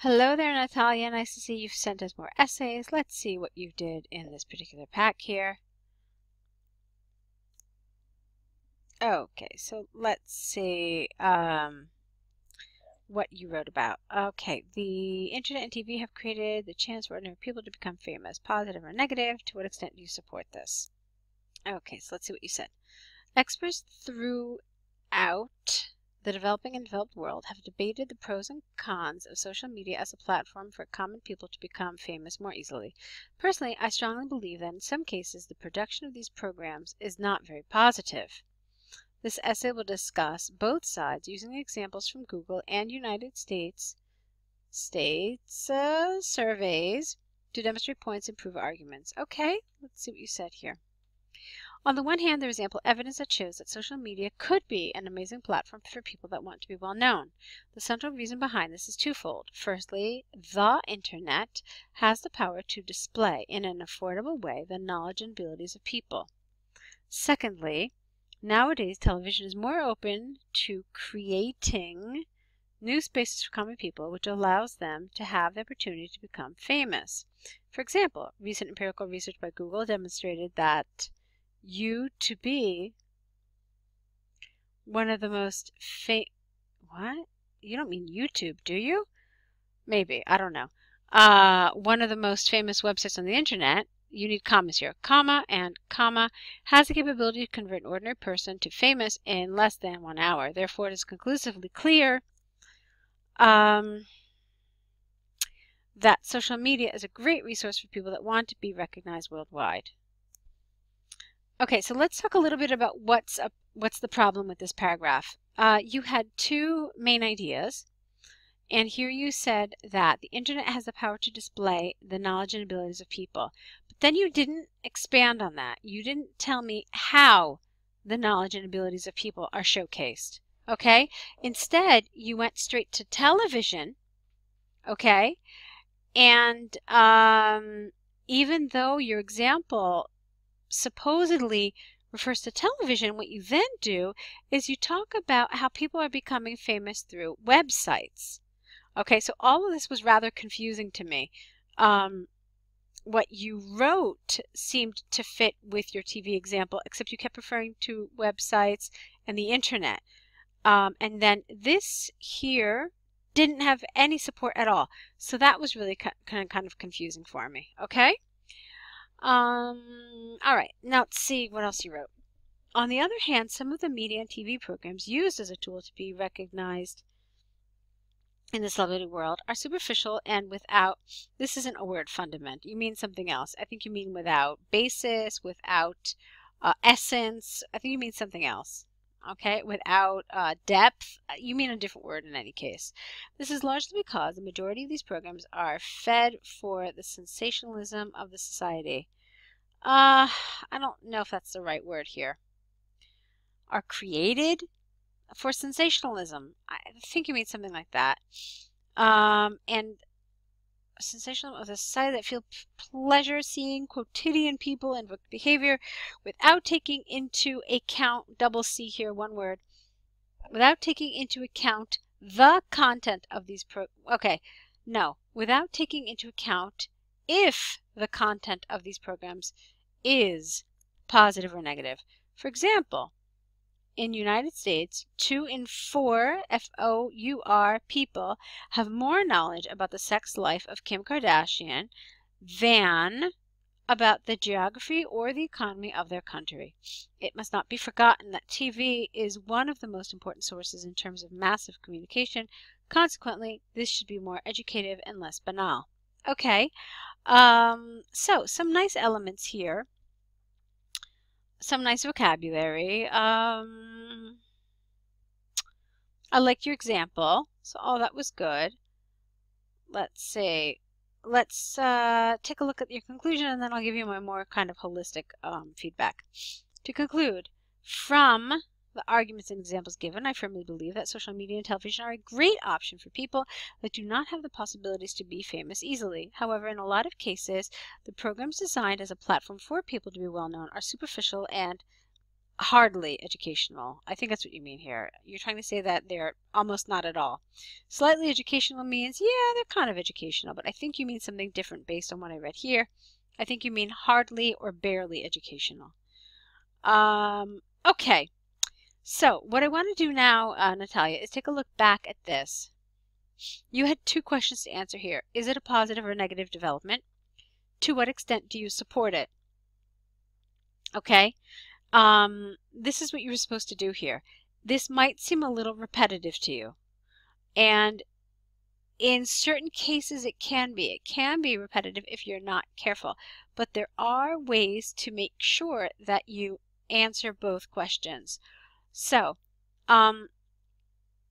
Hello there, Natalia. Nice to see you've sent us more essays. Let's see what you did in this particular pack here. Okay, so let's see what you wrote about. Okay, the internet and TV have created the chance for ordinary people to become famous, positive or negative. To what extent do you support this? Okay, so let's see what you said. Experts throughout the developing and developed world have debated the pros and cons of social media as a platform for common people to become famous more easily. Personally, I strongly believe that in some cases the production of these programs is not very positive. This essay will discuss both sides using examples from Google and United States surveys to demonstrate points and prove arguments. Okay, let's see what you said here. On the one hand, there is ample evidence that shows that social media could be an amazing platform for people that want to be well known. The central reason behind this is twofold. Firstly, the internet has the power to display in an affordable way the knowledge and abilities of people. Secondly, nowadays television is more open to creating new spaces for common people, which allows them to have the opportunity to become famous. For example, recent empirical research by Google demonstrated that to be one of the most what? You don't mean YouTube, do you? Maybe, I don't know. One of the most famous websites on the internet, you need commas here, comma and comma, has the capability to convert an ordinary person to famous in less than 1 hour. Therefore, it is conclusively clear that social media is a great resource for people that want to be recognized worldwide. Okay, so let's talk a little bit about what's the problem with this paragraph. You had two main ideas, and here you said that the internet has the power to display the knowledge and abilities of people. But then you didn't expand on that. You didn't tell me how the knowledge and abilities of people are showcased. Okay? Instead, you went straight to television. Okay? And even though your example supposedly refers to television, what you then do is you talk about how people are becoming famous through websites. Okay, so all of this was rather confusing to me. What you wrote seemed to fit with your TV example, except you kept referring to websites and the internet. And then this here didn't have any support at all. So that was really kind of confusing for me. Okay? All right, now let's see what else you wrote. On the other hand, some of the media and TV programs used as a tool to be recognized in the celebrity world are superficial and without, this isn't a word, fundament. You mean something else. I think you mean without basis, without essence. I think you mean something else. Okay, without depth. You mean a different word in any case. This is largely because the majority of these programs are fed for the sensationalism of the society. I don't know if that's the right word here. Are created for sensationalism. I think you mean something like that. And sensationalism of the society that feel pleasure seeing quotidian people and behavior without taking into account, double C here, one word, without taking into account the content of these without taking into account if the content of these programs is positive or negative. For example, in the United States, 2 in 4 FOUR people have more knowledge about the sex life of Kim Kardashian than about the geography or the economy of their country. It must not be forgotten that TV is one of the most important sources in terms of massive communication. Consequently, this should be more educative and less banal. Okay, so some nice elements here. Some nice vocabulary. I like your example. So all that was good. Let's see. Let's take a look at your conclusion, and then I'll give you my more kind of holistic feedback. To conclude, from the arguments and examples given, I firmly believe that social media and television are a great option for people that do not have the possibilities to be famous easily. However, in a lot of cases, the programs designed as a platform for people to be well known are superficial and hardly educational. I think that's what you mean here. You're trying to say that they're almost not at all. Slightly educational means, yeah, they're kind of educational, but I think you mean something different based on what I read here. I think you mean hardly or barely educational. Okay, so what I want to do now, Natalia, is take a look back at this. You had two questions to answer here. Is it a positive or negative development? To what extent do you support it? Okay, this is what you were supposed to do here. This might seem a little repetitive to you, and in certain cases it can be. It can be repetitive if you're not careful, but there are ways to make sure that you answer both questions. So,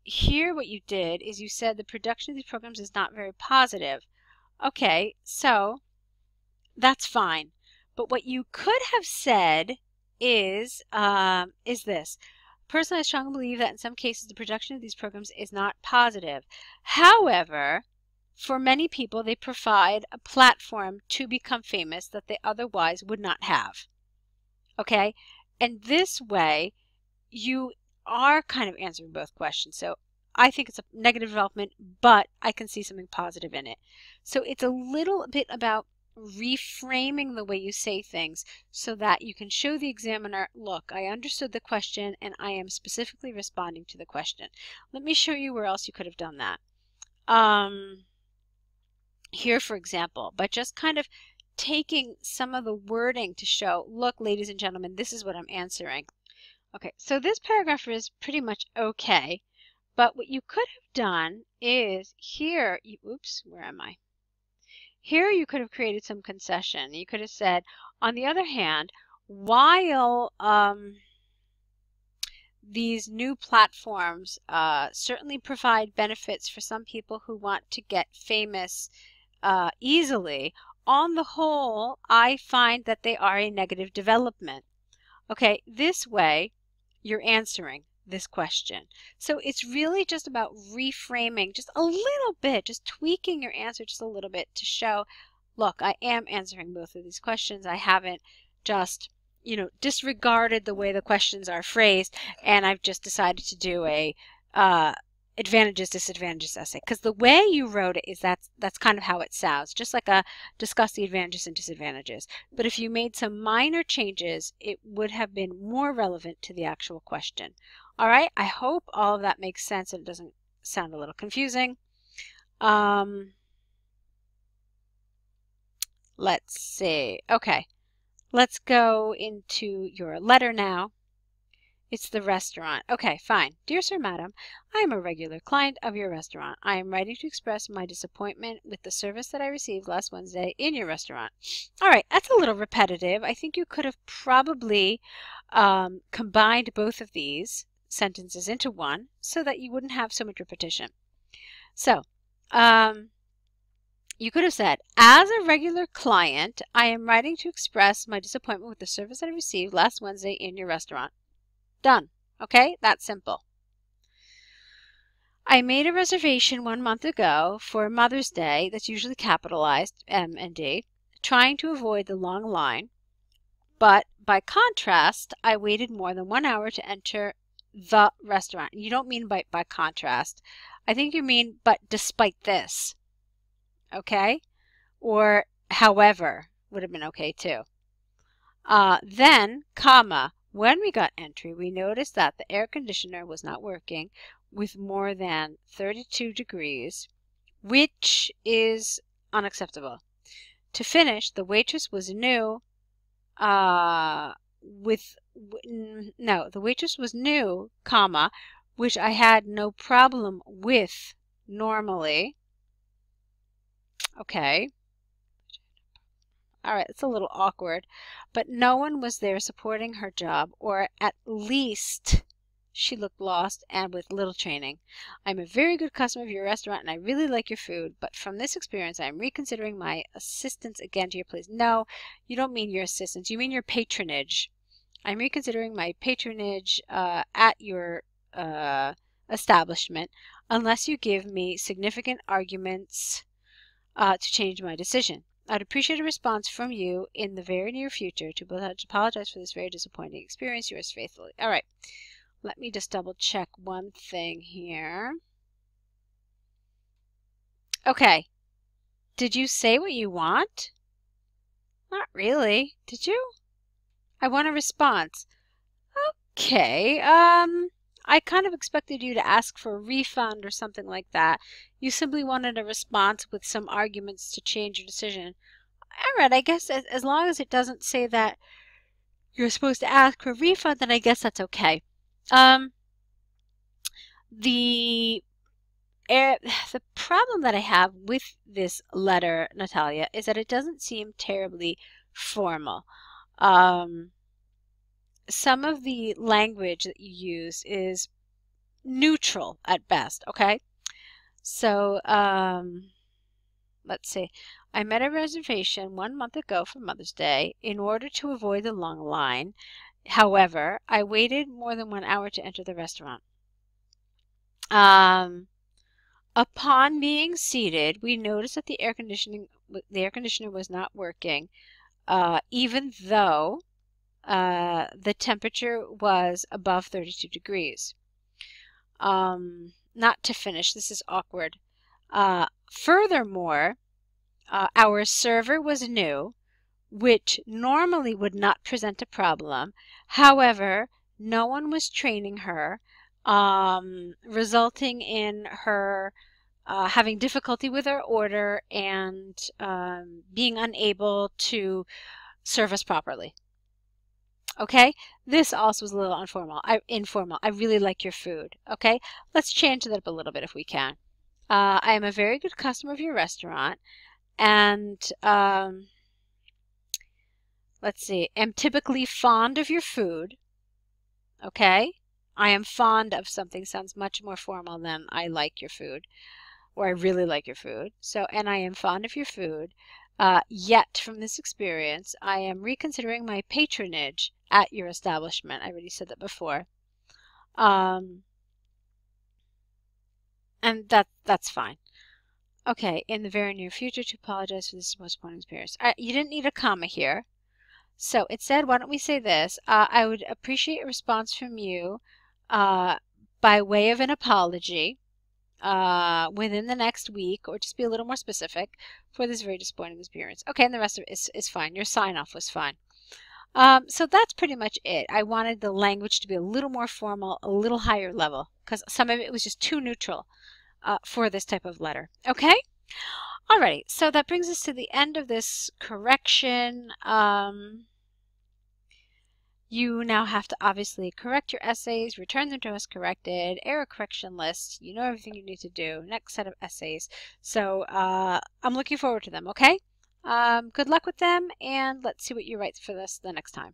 here what you did is you said the production of these programs is not very positive. Okay, so that's fine. But what you could have said is this. Personally, I strongly believe that in some cases the production of these programs is not positive. However, for many people, they provide a platform to become famous that they otherwise would not have. Okay? And this way, you are kind of answering both questions. So I think it's a negative development, but I can see something positive in it. So it's a little bit about reframing the way you say things so that you can show the examiner, look, I understood the question and I am specifically responding to the question. Let me show you where else you could have done that. Here, for example, by just kind of taking some of the wording to show, look, ladies and gentlemen, this is what I'm answering. Okay, so this paragraph is pretty much okay, but what you could have done is here, oops, where am I? Here you could have created some concession. You could have said, on the other hand, while these new platforms certainly provide benefits for some people who want to get famous easily, on the whole, I find that they are a negative development. Okay, this way, you're answering this question. So it's really just about reframing just a little bit, just tweaking your answer just a little bit to show, look, I am answering both of these questions. I haven't just, disregarded the way the questions are phrased, and I've just decided to do a advantages, disadvantages essay. Because the way you wrote it is that's kind of how it sounds, just like a discuss the advantages and disadvantages. But if you made some minor changes, it would have been more relevant to the actual question. All right, I hope all of that makes sense and it doesn't sound a little confusing. Let's see. Okay, let's go into your letter now. It's the restaurant. Okay, fine. Dear Sir, Madam, I am a regular client of your restaurant. I am writing to express my disappointment with the service that I received last Wednesday in your restaurant. All right, that's a little repetitive. I think you could have probably combined both of these sentences into one so that you wouldn't have so much repetition. So, you could have said, as a regular client, I am writing to express my disappointment with the service that I received last Wednesday in your restaurant. Done. Okay, that's simple. I made a reservation 1 month ago for Mother's Day, that's usually capitalized, M and D, trying to avoid the long line. But by contrast, I waited more than 1 hour to enter the restaurant. You don't mean by contrast. I think you mean but despite this. Okay? Or however would have been okay too. Then, comma, when we got entry, we noticed that the air conditioner was not working with more than 32 degrees, which is unacceptable. To finish, the waitress was new, the waitress was new, comma, which I had no problem with normally. Okay. All right, it's a little awkward, but no one was there supporting her job, or at least she looked lost and with little training. I'm a very good customer of your restaurant and I really like your food, but from this experience I am reconsidering my assistance again to your place. No, you don't mean your assistance, you mean your patronage. I'm reconsidering my patronage at your establishment unless you give me significant arguments to change my decision. I'd appreciate a response from you in the very near future to apologize for this very disappointing experience. Yours faithfully. All right. Let me just double check one thing here. Okay. Did you say what you want? Not really. Did you? I want a response. Okay. I kind of expected you to ask for a refund or something like that. You simply wanted a response with some arguments to change your decision. All right, I guess as long as it doesn't say that you're supposed to ask for a refund, then I guess that's okay. The the problem that I have with this letter, Natalia, is that it doesn't seem terribly formal. Some of the language that you use is neutral at best, okay? So, let's see. I made a reservation 1 month ago for Mother's Day in order to avoid the long line. However, I waited more than 1 hour to enter the restaurant. Upon being seated, we noticed that the air conditioner was not working, even though the temperature was above 32 degrees. Not to finish, this is awkward. Furthermore, our server was new, which normally would not present a problem. However, no one was training her, resulting in her having difficulty with her order and being unable to serve us properly. Okay, this also is a little informal. I really like your food. Okay, let's change that up a little bit if we can. I am a very good customer of your restaurant, and let's see, am typically fond of your food. Okay, I am fond of something sounds much more formal than I like your food, or I really like your food. So, and I am fond of your food. Yet, from this experience, I am reconsidering my patronage at your establishment. I already said that before. And that's fine. Okay, in the very near future, to apologize for this postponing experience. You didn't need a comma here. So instead, why don't we say this? I would appreciate a response from you by way of an apology within the next week, or just be a little more specific, for this very disappointing experience. Okay, and the rest of it is fine. Your sign-off was fine. So that's pretty much it. I wanted the language to be a little more formal, a little higher level, because some of it was just too neutral for this type of letter. Okay? Alrighty, so that brings us to the end of this correction. You now have to obviously correct your essays, return them to us corrected, error correction list. You know everything you need to do. Next set of essays. So I'm looking forward to them, okay? Good luck with them, and let's see what you write for this the next time.